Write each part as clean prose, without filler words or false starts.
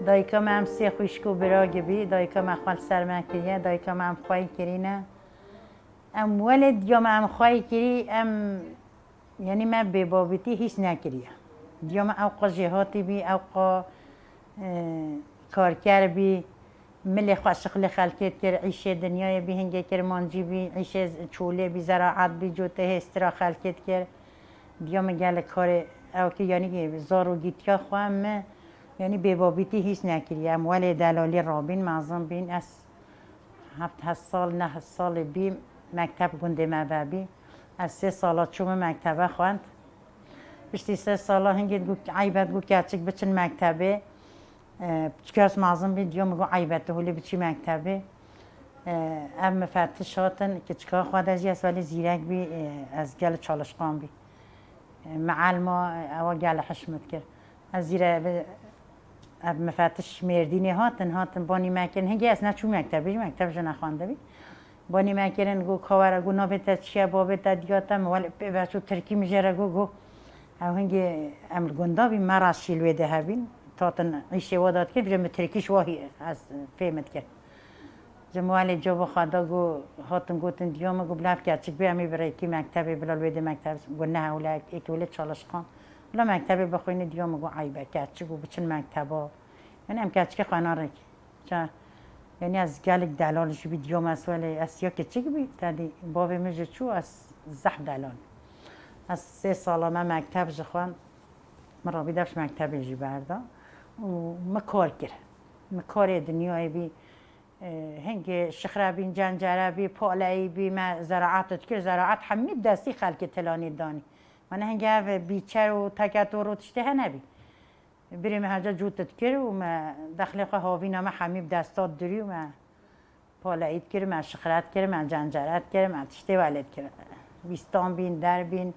دایکا هم سی خوشکو براگ بی دایکا هم خال سرما کریه دایکا هم خواهی کرینه ام ولد یا هم خواهی کری ام یعنی من به بابتی هیچ نکریه دیام اوقا جهاتی بی اوقا کارکر بی ملی خواه خلقیت کر عیشه دنیای بی هنگه کرمانجی بی عیشه چوله بی زراعت بی جوته استرا خلقیت کر دیام گل کار او که یعنی که زارو گیتیا خواهم یعنی به بابیتی هیچ نکریم ولی دلالی رابین معظم بین از هفت سال نه سال بی مکتب گنده مبابی از 3 سالات چوم مکتبه خواند بشتی 3 سالا هنگید گو عیبت گو کچک بچن مکتبه چکاس معظم بید یا مگو عیبت هولی بچی مکتبه ام مفتش هاتن که چکا خواهد از یست ولی زیرک بی از گل چالشقان بی معلم او گل حشمت کرد از زیر مفتش مردینی هاتن بانی مکن هنگی از نه چو مکتبش نخوانده بی بانی مکرن گو کاور گو نابت چیه بابت دیاتم ولی بچو ترکی میجره گو او هنگی امر گندا بی مراش شیلوه ده هبین تاتن عیشه واداد کرد بجم ترکیش واهی از فهمت کرد جموالی جواب خدا گو هاتن گوتن دیوم گو بلاف کرد چک بیامی برای کی مکتبی بلال ویده مکتب گو نه اولا ایک ولی چالش خان بلا مکتبی بخوینه دیوم گو عیبه کرد چک گو بچن مکتبا یعنی هم کرد چک خانه را که یعنی از گلک دلالش بی دیوم از ولی از یا که چک بی تدی بابی مجه چو از زح دلال از 3 سالا من مکتب جخوان مرا بیدفش مکتب جی بردا و مکار کرد مکار دنیای بی هنگ شخرا بین جنجره بی پالایی بی ما زراعت کرد زراعت حمید دستی خلق تلانی دانی من هنگ او بیچر و تکتور و تشته نبی بریم هجا جوتت کرد و ما دخل خواه هاوینا ما حمید دستات داری و ما پالایید کرد ما شخرات کرد ما جنجرات کرد ما تشته ولد کرد بیستان بین در بین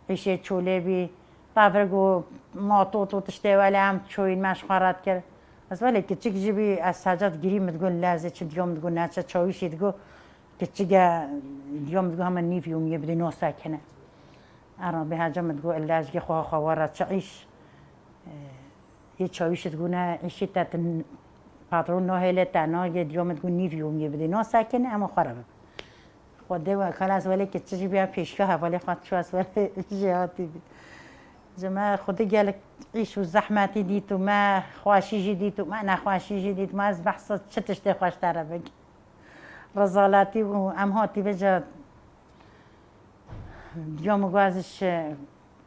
ایشه چوله بی طفرگو ماتو تو تشته ولی هم چوین مشخارات کرد از ولی که چیک جبی از سجاد گیری متگون لازه چه دیوم متگون نه چه چاویشی دگو که چیگه دیوم متگو همه نیفیوم یه بدی نو ساکنه ارا به هجا متگو الاج که خواه خواره چعیش یه چاویشی دگو نه ایشی تات پاترون نه هله تنها یه دیوم متگو نیفیوم یه بدی نو ساکنه اما خرابه خود و خلاص ولی که چیزی بیا پیشگاه حوالی خواهد شو از ولی جهاتی بید جمع خودی گل عیش و زحمتی دیت و ما خواشیجی دیت و ما نخواشیجی دیت ما از بحث چه تشته خوش تره بگی رزالاتی و امهاتی بجا دیوم گو ازش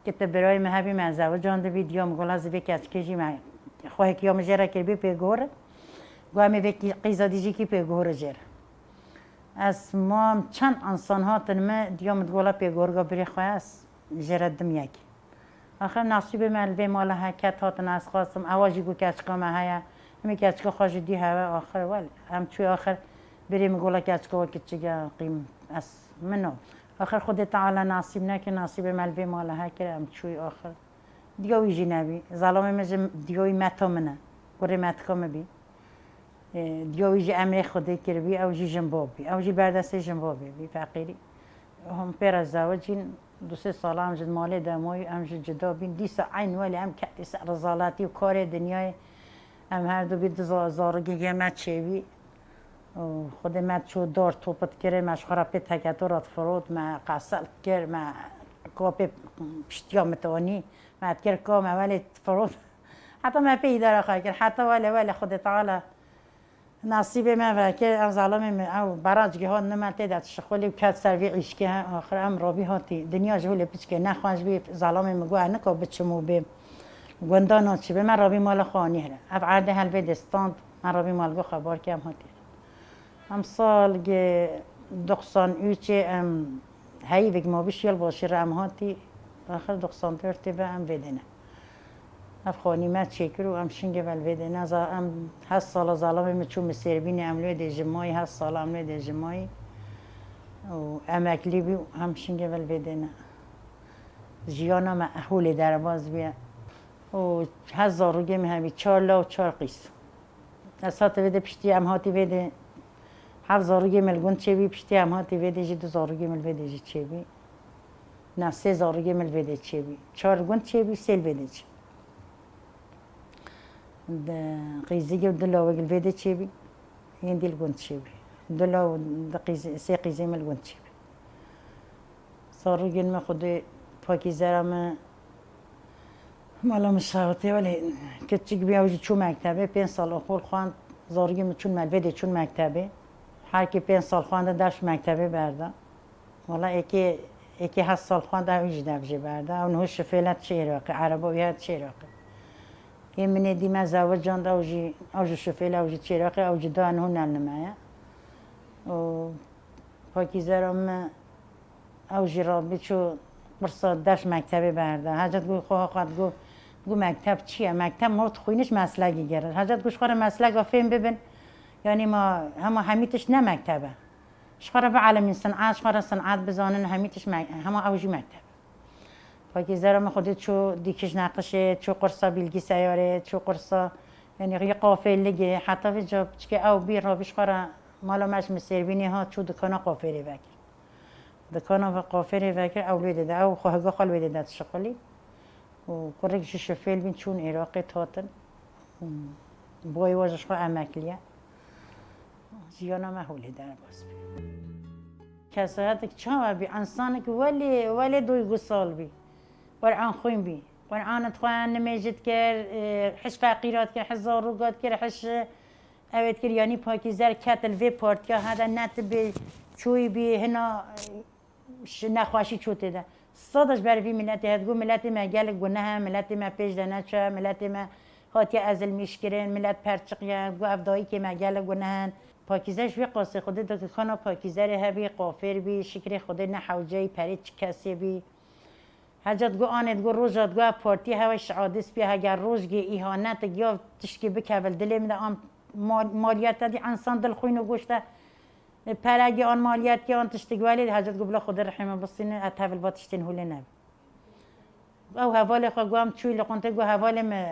که برای مهبی من زوجان دوی دیوم گو لازم بکی از کشی من خواهی که یوم جره کربی پیگوره گو همه بکی قیزا دیجی کی پیگوره جره از ما چند انسان هاتن ما دیوم دگولا پیگورگا بری خواهی از جردم یکی آخر نصیب من به مال حکت هاتن از خواستم اواجی گو کچکا ما همی کچکا خوش دی هوا آخر ولی هم چوی آخر بریم گولا کچکا و کچگا قیم از منو آخر خود تعالی نصیب نکه نصیب من به مال حکت هم چوی آخر دیوی جی نبی ظلام مجم دیوی متا منه گره متکام بی دیوی جی امر خودی کربی او جی جنبابی او جی بردسته جنبابی بی فقیری هم پر از زواجین 2-3 سال هم جد مالی دمای هم جد جدا بین دیسا عین ولی هم کتی سر رزالاتی و کار دنیای هم هر دو بید زارگی مت چوی خود مت چو دار توپت کرد مشخورا پی تکتورات فرود ما قصل کرد ما کاپی پشتیا متوانی ما کرد کام ولی فرود حتی ما پی داره خواهی کرد حتی ولی خود تعالی نصیب من و که از ظالم او براج ها نمته دست شخولی کات سروی عشقی آخر ام رابی هاتی دنیا جهول پیچ که نخواهش بی ظالم میگو نه که بچمو به گندان چی به من رابی مال خانی هره اب عرض هل به دستان من رابی مال گو خبر کم هاتی ام سال که 93 ام هی وگ ما بیشیل باشی رم هاتی آخر 94 به ام بدنه افغانی ما چیکرو ام شنگه ول ویده نزا ام 8 سال ظالم میچو مسربینی عملو د جمعی 8 سال عملو د جمعی و امکلی بی هم شنگه ول ویده نه جیانا ما احول در باز بیا و 1000 روگه می همی 4 لا و 4 قیس اسات ویده پشتی ام هاتی ویده 7000 روگه ملگون چه بی پشتی ام هاتی ویده جی 2000 روگه مل ویده جی چه بی نه 3000 روگه مل ویده چه بی 4 گون چه بی سیل ویده چه قیزی و دلا و گلویده چی بی این دیل گند چی بی دلا و قیزی سه قیزی مل گند چی بی زاروگین ما خود پاکیزه را ما مالا مشاوته ولی کچیک بیاوجی چون مکتبه 5 سال اخول خواند زاروگین چون ملوده چون مکتبه هر کی 5 سال خوانده داشت مکتبه برده والا یکی 8 سال خوانده اوجی دبجه برده اون هوش فعلت چه عراقی عربویت چه عراقی یه منی دیمه زاوج جان اوجی شفیل اوجی چه عراقی اوجی دان هون نمایه و پاکیزه را من اوجی را بیچو برسا داشت مکتبه برده حاجت گو خواهد گو مکتب چیه مکتب مرد خوینش مسلگی گرد حاجت گوش خواه مسلگ و فهم ببین یعنی ما همیتش نه مکتبه شخوره به عالم صنعت شخوره صنعت بزانن همیتش همه اوجی مکتب پاکیزه را خودت چو دیکش نقشه چو قرصا بیلگی سیاره چو قرصا یعنی یه قافله حتی به جا که او بیر را بشخوره مالا مش مسیربینی ها چو دکانا قافله وکر دکانا و قافله وکر اولویده ده او خواهگاه خالویده ده شغلی و کرکش شفیل بین چون عراق تاتن بای واجش خواه امکلیه زیانا محولی در باز بی کسایت که چه بی انسان که ولی 2 سال بی قرآن خوین بی قرآن تخوان نمیجد کر حش فقیرات کر حش زاروگات کر حش اوید کر یعنی پاکیزه کتل وی پارتیا هذا نت بی چوی بی هنا نخواشی چوته ده صداش برای بی ملتی هد گو ملتی ما گل گناه ملتی ما پیش دنه چه ملتی ما هاتی ازل میشکرین ملت پرچقیه گو افدایی که ما گل گناه پاکیزه شوی قاسه خوده دا که خانا پاکیزه هبی قافر بی شکر خوده نحوجه پری چه کسی بی حاجت گو آنت گو روزات گو پارتی هواش عادس بی اگر روز گی ایهانت گیا تشکی بکول دلی میده آن مالیات دی انسان دل خوینو گوشته پرگی آن مالیات که آن تشتگی ولی حاجت گو بلا خود رحمه بسینه اتحول با تشتین هوله نب او حواله خو گوام چوی لقنته گو حواله ما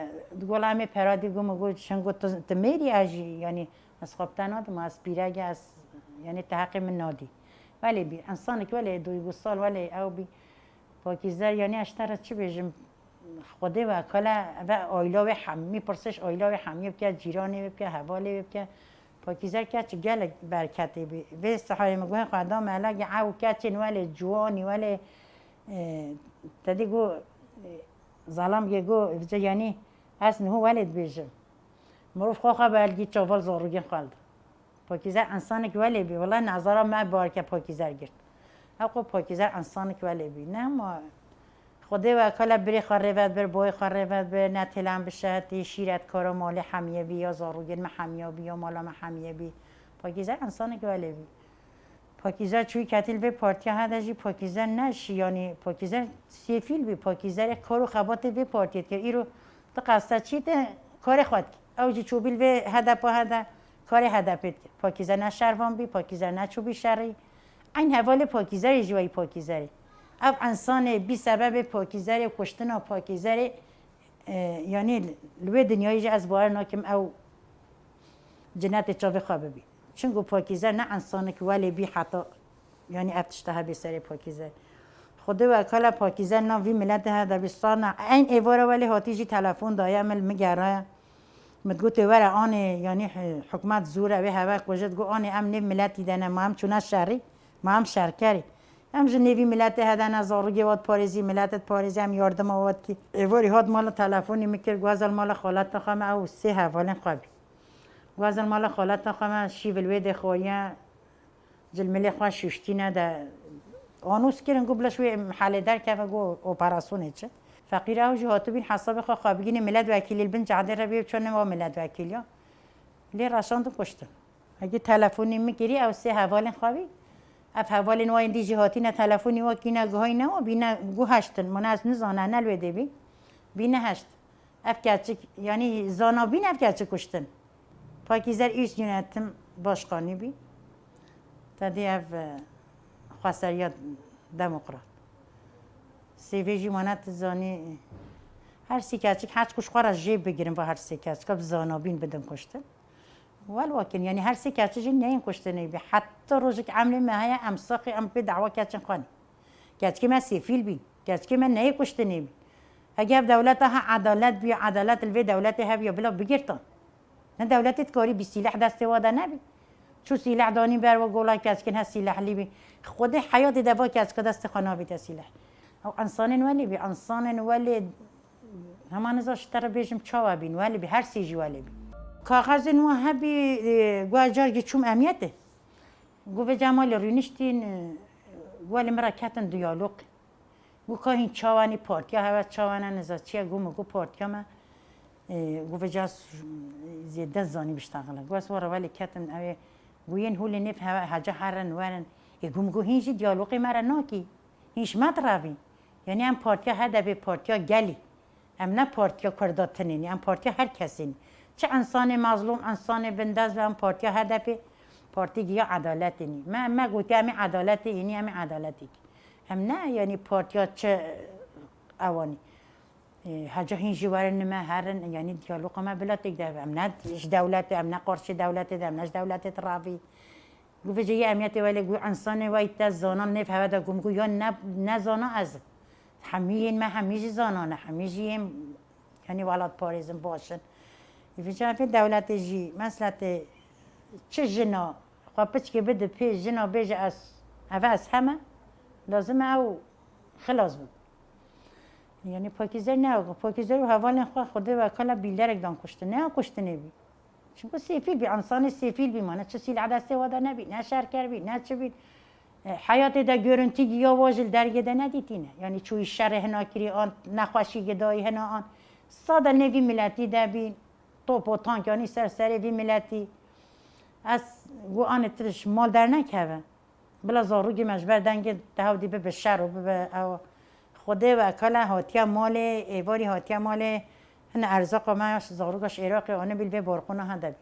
گلامه پرادی گو مگو شنگو تمیری اجی یعنی از خواب تناد ما از پیرگی از یعنی تحقیق من نادی ولی بی انسان که ولی 2 سال ولی او بی پاکیزه یعنی اشتر چی بیجم خوده و کلا و آیلا و حمی پرسش آیلا و حمی بکه جیرانی بکه حواله بکه پاکیزه که چه گل برکتی بی و صحای مگوه خدا ملک عو کچن ولی جوانی ولی تدی گو ظلام گو یعنی اصلا هو ولد بیجم مروف خواه بلگی چاول زاروگین خالد پاکیزه انسان که ولی بی والله نظرم ما بار که پاکیزه گرد اقو پاکیزه انسان که ولی بی نه ما خوده و کلا بری خریبت بر بای خریبت بر نتیلم بشه شیرت کارا مال حمیه بی یا زاروگین محمیه بی یا مالا محمیه بی پاکیزه انسان که ولی بی پاکیزه چوی کتیل به پارتی هدجی پاکیزه نش یعنی پاکیزه سیفیل بی پاکیزه کارو خبات به پارتیت که ایرو تو قصد چیت کار خود اوجی چوبیل به هدف و هدف کار هدفت پاکیزه نه شروان بی پاکیزه نه چوبی شری این حوال پاکیزه جوی پاکیزه او انسان بی سبب پاکیزه کشتن پاکیزه یعنی لوی دنیایی از بار ناکم او جنت چاوی خوابه بی چون پاکیزه نه انسان که ولی بی حتی یعنی افتشتها به سر پاکیزه خدا و کلا پاکیزه نه وی ملت هدا بستان این ایواره ولی هاتیجی تلفن دایم مگره متگوت ورا آن یعنی حکومت زوره و هوا کوجت گو آن امن ملتی دنه ما هم چونه شری ما هم شرکری هم جنوی ملت هدن زاروگی واد پاریزی ملت پاریزی هم یاردم آواد کی ایواری هاد مال تلفنی میکرد گوازل مال خالت خام او 3 حوالن خوابی گوازل مال خالت خام شیول وید خویا جلملی خوا ششتینه ده آنوس کردن گو بلشوی محل در که گو اپراسیونه چه فقیر او جهاتو بین حساب خوا خوابگین ملت وکیلی بن جعده رو بیب چون ما ملت وکیلیا لی راشاندو کشتن اگه تلفنی میگیری او 3 حوالن خوابی اف حوال نوای دی جهاتی نه تلفنی و کی نه گوهای نه و بینه گو هشتن من از نزانه نلوی دی بی بینه هشت اف کچک یعنی زانا بین اف کچک کشتن پاکیزر ایش یونتم باشقانی بی تدی اف خسریات دموکرات سیویجی مانت زانی هر سی کچک هر کش خور از جیب بگیرم و هر سی کچک اف زانا بین بدم کشتن والواکن یعنی هر سی کچی نه کشتنی بی حتی روزی که عمل ماهی امساقی ام به دعوا کچن خانی کچکی من سیفیل بی کچکی من نه کشتنی بی اگر دولت ها عدالت بیا عدالت الوی دولت ها بیا بلا بگیرتن نه دولتت کاری بی سلاح دست وادا نبی چو سلاح دانی بر و گولا کس کن هست سلاح لیبی خود حیات دوا کس که دست خنا بیت سلاح او انسان ولی بی انسان ولی همان ازش تر بیشم چاوا بین ولی بی هر سیجی ولی بی کاغذ نو هبی گواجار گیچوم امیته گو به جمال رونشتین ولی مرا کتن دیالوگ گو که این چاوانی پارتیا هوا چاوانا نزد چیه گو مگو پارتیا ما گو به جاس زیاده زانی بشتغله گو اسوار ولی کتن اوه گوین هولی نف هوا حاجه هرن ورن گو مگو هیچ دیالوگی مرا ناکی هیچ مطربی یعنی هم پارتیا هده به پارتیا گلی هم نه پارتیا کرداتنینی هم پارتیا هر کسینی چه انسان مظلوم انسان بنداز و هم پارتیا هده به پارتی گیا عدالتی نی ما گویی همی عدالتی اینی همی عدالتی هم نه یعنی پارتیا چه اوانی حاجه هین جوارن ما هرن یعنی دیالوگ ما بلا تقدر هم نه دولت هم نه قرش دولت هم نه دولت ترابی گویی جایی امیتی ولی گویی انسان وایت از زنان نف هوا دا گم گویی نه زنا از همین ما همیشه زنانه همیشه یعنی ولاد پاریزم باشن یه دولت جی مثلا چه جنا خواهد که بده پیش جنا بیجه از همه لازم او خلاص بود یعنی پاکیزه نه پاکیزه رو حوال خوده و کلا بیلدرک دان کشته نه کشته نبی چون سیفیل بی انسان سیفیل بی مانه چه سیل عدسته وادا نبی نه شرکر بی نه چه بی حیات دا گرنتی گیا واجل درگه دا ندیتینه یعنی چوی شر هنا کری آن نخوشی گدایی هنا آن ساده نوی ملتی دا بین توپ و تانک یعنی سر وی ملتی از گو آن ترش مال در نکهوه بلا زاروگی مجبر دنگ دهو دی به شر و به او خوده و کلا هاتیا مال ایواری هاتیا مال هن ارزاق ما زاروگاش عراق آنه بیل به بارخونه هده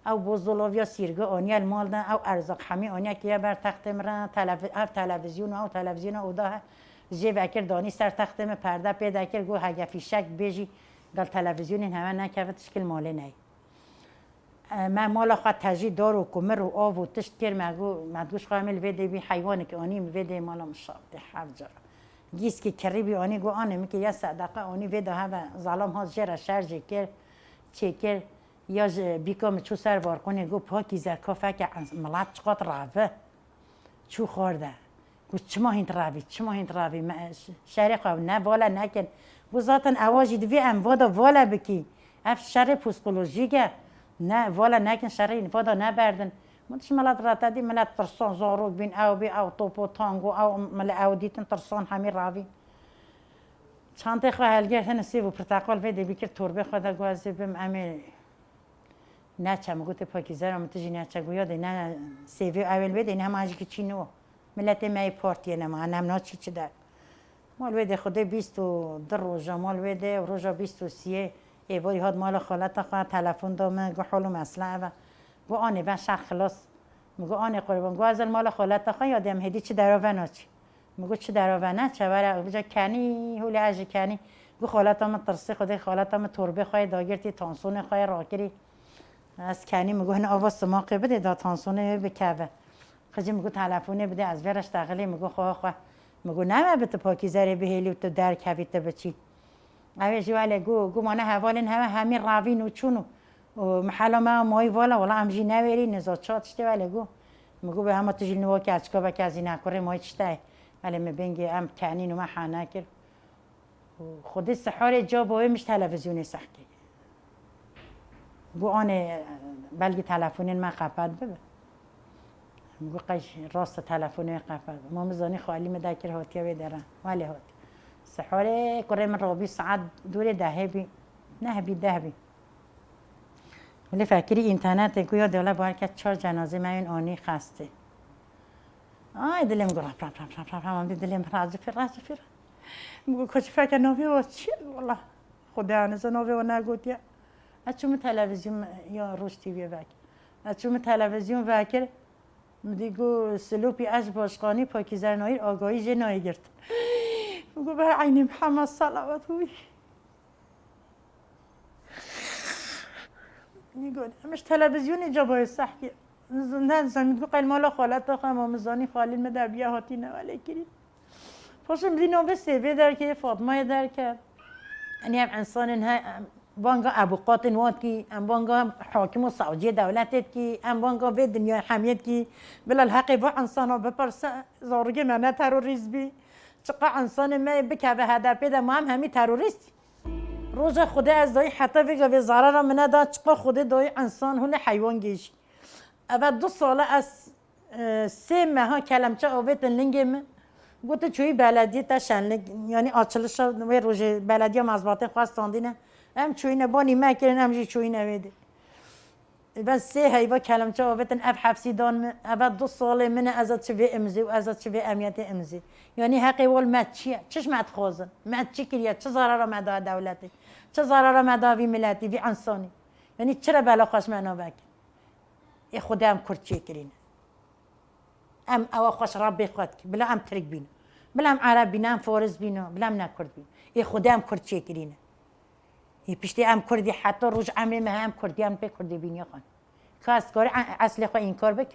او بوزدولویا سیرگه آنیا المال ده او ارزاق همه آنیا که بر تخت مرن تلویزیون او تلویزیون او ده جه وکر دانی سر تخت م پرده پیدا کرد گو هگه فیشک بیجی دل تلویزیون این همه نکرد تشکیل مال نه ما مال خود تجید دار و کمر و آب و تشت کرد مدگوش خواهمل ویده بی حیوانی که آنی ویده مالا مشابه حفظ گیس که کری بی آنی گو آنه میگه یا صدقه آنی ویده همه ظلام ها جره شرجه کرد چه کرد یا بیکام چو سر بارکنه گو پاکی زکافه که ملت چقدر رعوه چو خورده گو چما هینت راوی شهر خواه نه والا نکن گو ذاتن اواجی دوی اموادا والا بکی اف شر پسیکولوژیکه نه والا نکن شر این وادا نبردن منتش ملت راتا دی ملت ترسان زاروگ بین او بی او توپ و تانگو او مل او دیتن ترسان همی راوی چانته خواه هلگر هن سیب و پرتقال ویده بیکر توربه خواه دا گوازی بیم امی نچه مگوت پاکیزه را متجی نچه گویاده نه سیوی اول ویده این همه آجی که چی نو ملت مای پارتیه نما انم نا چی در مال ویده خوده 22 روزا مال ویده روزا 23 ایواری هاد مال خالت خواه تلفن دامه گو حالو مسئله و گو آنه و شخ خلاص مگو آنه قربان گو از مال خالت خواه یادم هدی چی دراوه ناچی مگو چی دراوه نه چه وره بجا کنی هولی عجی کنی گو خالت هم ترسی خوده خالت هم تربه خواه داگرتی تانسون خواه راکری از کنی مگو هن آواز سماقه بده دا تانسونه بکوه خجی مگو تلفونه بده از ورش تغلی مگو خواه مگو نمه بته پاکیزه رو بهیلی و تو در کویته بچی اوه جواله گو مانه حوالین همین راوین و چونو محلا ما مای والا همجی نویری نزاچات شده ولی گو مگو به همه تجیل نوا که اچکا با که از این اکره مای چته ولی مبینگه هم کنین و ما حانه کر خود سحار جا باوی مش تلویزیون سختی گو آنه بلگی تلفونین ما قفت ببه مگو قیش راست تلفونی قفت ما مزانی خواهلی مدکر هاتیه بیدارن ولی هاتی سحار کره من رابی ساعت دور دهه بی نه بی ده بی ولی فکری اینترنت گویا دوله باید که 4 جنازه من این آنی خسته دلم گو رف هم دلم رازفیر مگو کچی فکر نوی و چیه والله خدا انزا نوی و نگوتیه اچوم تلویزیون یا روش تیوی وکر اچوم تلویزیون وکر میگو سلوپی اش باشقانی پاکیزه نایر آگاهی جنایی گرد میگو بر عین محمد صلوات وی میگو همش تلویزیون اینجا باید صحیح نه زمین میگو قیل مالا خالت داخل مامزانی خالین مدر بیا هاتی نواله کرید پاشم دی نوبه سیوه در که فاطمه در کرد يعني هم انسان ها بانگا ابو قاتن وات کی ام بانگا حاکم و سعودی دولتت کی ام بانگا به دنیا حمیت کی بلا الحق با انسان بپرس زارگی من تروریست بی چقا انسان ما بکه به هدف ده ما هم همی تروریست روز خدا از دای حتی بگه به ضرر من دا چقا خدا دای انسان هول حیوان گیش اول 2 ساله از 3 ماه کلمچه آویت لنگم گوته چوی بلدیه تا شنلگ یعنی آچلش و روز بلدیه مزباطه خواستاندینه هم چوی نبانی مکرن هم جی چوی نویده بس 3 هیوا کلمچه آویتن اف حبسی دان اول 2 ساله من ازت چوی امزی و ازت چوی امیت امزی یعنی حقی وال مت چیه چش مت خوازن مت چی کریه چه ضرر مدا دولتی چه ضرر مدا وی ملتی وی انسانی یعنی چرا بلا خوش معنا بک ای خدا هم کرد چی کرینه ام او خوش ربی خود بلا ام ترک بینه بلا ام عرب بینه ام فارس بینه بلا ام نکرد بینه ای خدا هم کرد چی کرینه ای پشتی ام کردی حتی روز عمری ما هم کردی ام پی کردی بینی خان کاست کاری اصلی خو این کار بک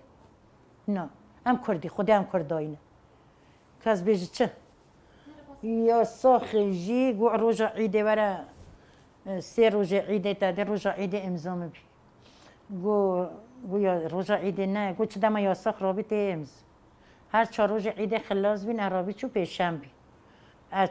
نه ام کردی خدا هم کرد داینه کاست بیج چه یا ساخجی گو روز عیده ورا 3 روز عیده تا 2 روز عیده امضا بی گو یا روز عیده نه گو چه دم یا ساخ رابطه امز هر 4 روز عیده خلاص بین عربی چو پیشنبی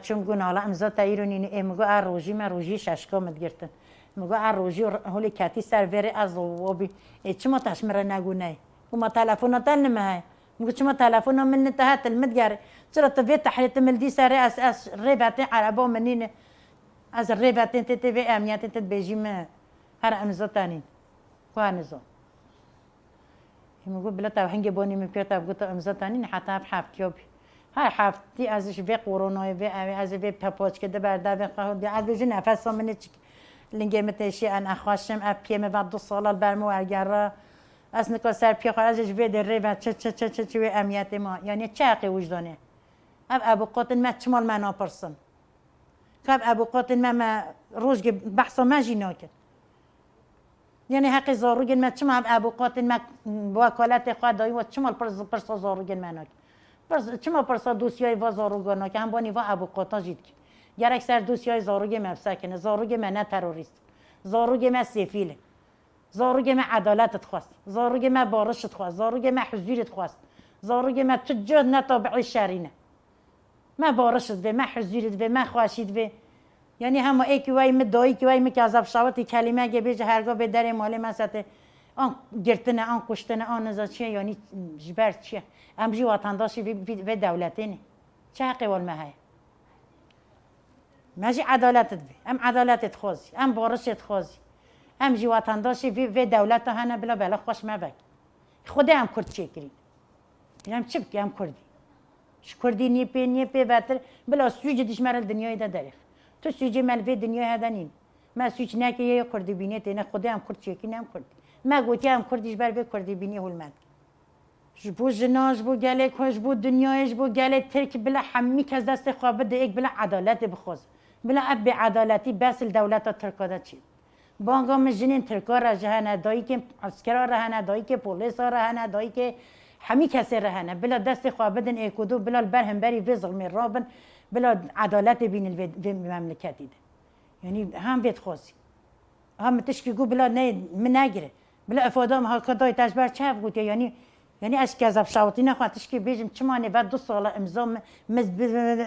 چون گو نالا امضا تایرونی امگو ار روزی من روزی ششکا مدگرتن مگو ار روزی هولی کتی سروری از وابی چه ما تشمره نگو نه گو ما تلفن تن نمه مگو چه ما تلفن من نتهت المدگر چرا تبي تحريت ملدي ساري اس ريباتين عربو منين از ريباتين تتبي امنيات تتبيجي ما هر امزا تانين كوانزو يمقول بلا تاو هنجي بوني من بيوتا بقول امزا تانين حتى بحفت يوبي هاي حفتي ازش في قروناي في از في بابوش كده بردا في قهوه عاد بيجي نفس من لنجي متشي انا خواشم ابي بعد 2 سال البرمو اگر از نکا سر پی خارجش به در ریبت چه امنیت ما یعنی چه حقی وجدانه ابو قاتل ما چمال منا پرسن که ابو قاتل ما روز بحثا ما جینا کرد یعنی حق زاروگن ما چمال ابو قاتل ما وکالت خود دایی و چمال پرسا زاروگن منا کرد چمال پرسا دوسیای و زاروگانا که هم بانی و ابو قاتل جید کرد گر اکثر دوسیای زاروگ مفسکنه زاروگ ما نه تروریست زاروگ ما سفیله زاروگ ما عدالتت خواست زاروگ ما بارشت خواست زاروگ ما حضورت خواست زاروگ ما تجد نتابع شرینه ما بارشت به ما حضورت به ما خواشید به یعنی هم ایکی وای مدایی کی وای مکذب شوتی کلمه اگه بیج هرگاه به در مال مسات آن گرتنه آن کشتنه آن نزا چیه یعنی جبر چیه امجی وطنداشی به دولتینه چه حقی وال ماهی ماجی عدالتت به ام عدالتت خوازی ام بارشت خوازی ام جی وطنداشی به دولت هنه بلا خوش مبک خدا هم کرد چه کری هم چه بکی هم کردی کردی نیپی بهتر بلا سویج دیش مرل دنیای ده دارخ تو سویج مل به دنیای هدا نین ما سویج نکی یا کردی بینیت نه خدا هم کرد چه کی هم کردی ما گوتی هم کردیش بر به کردی بینی هولمد جبو جناش بو گله خوش بو دنیایش بو گله ترک بلا حمی کز دست خواب ده یک بلا عدالت بخواز بلا اب عدالتی بس دولت ترکاده چی بانگا مجنین ترکا را جهنه دایی که عسکرا رهنه دایی که پلیس رهنه دایی که همی کسی رهنه بلا دست خواه بدن ایکودو بلا البرهم بری و ظلمی رابن بلا عدالت بین المملکتی ده یعنی هم بید خوزی هم تشکی گو بلا من نگیره بلا افادام ها کدای تجبر چه بود یعنی از کذب شاوتی نخواه تشکی بیجم چمانه بعد 2 سال امضا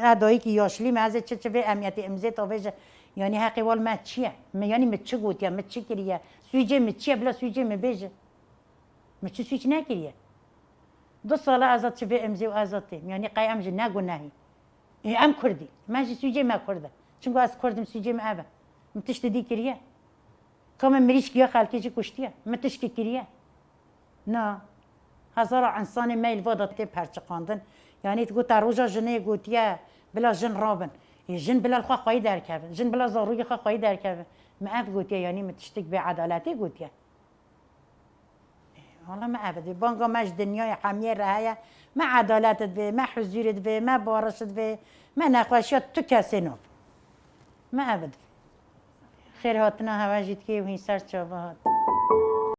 ادایی که یاشلی مزه چه به امنیت امضا تا وجه یعنی حقی وال ما چیه یعنی مت چه گوت یا مت چه کریه سویجه مت چیه بلا سویجه مبیجه مت چه سویج نکریه 2 سال ازت چه به امضا و ازت یعنی قایم ج نگو نهی ام کردی من جی سویجه ما کرده چون از کردم سویجه ما ابا متش دی کریه کام مریش کیا خالکی چه کشتیه متش کی کریه نه هزار انسان میل وادات پرچقاندن یعنی تو گوت روزا جنه گوتیه بلا جن رابن جن بلا الخوا خواهی در کبه جن بلا زاروی خواهی در کبه ما اف گوتیه یعنی متشتک به عدالتی گوتیه حالا ما ابدی بانگا مش دنیای حمیه رهایه ما عدالتت به ما حضورت به ما بارشت به ما نخواشیات تو کسی نو ما ابدی خیر هاتنا هوا جید که و این سر چابه هات